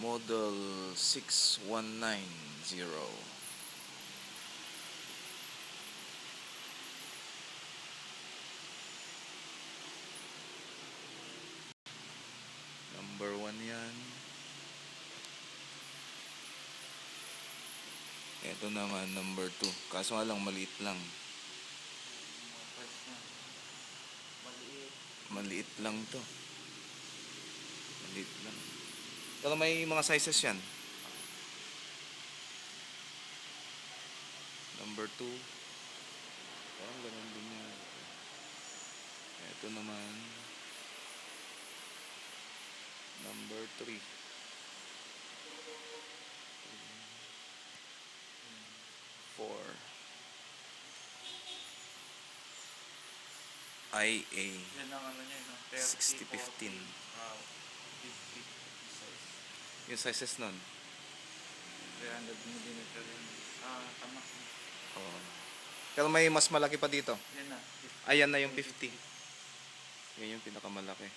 Model 6190. Number 1 yan. Ito naman number 2. Kaso nga lang maliit lang. Maliit lang to. Maliit lang. Pero may mga sizes yan. Number 2. Parang ganun din yan. Ito naman. Number 3. Four. IA. Yan ang ano niya, no? 6015. 50 size. Yung sizes nun. 300 mm yun. Tama. Oh. Pero may mas malaki pa dito. Yan na. 50. Ayan na yung 50. Yan yung pinakamalaki.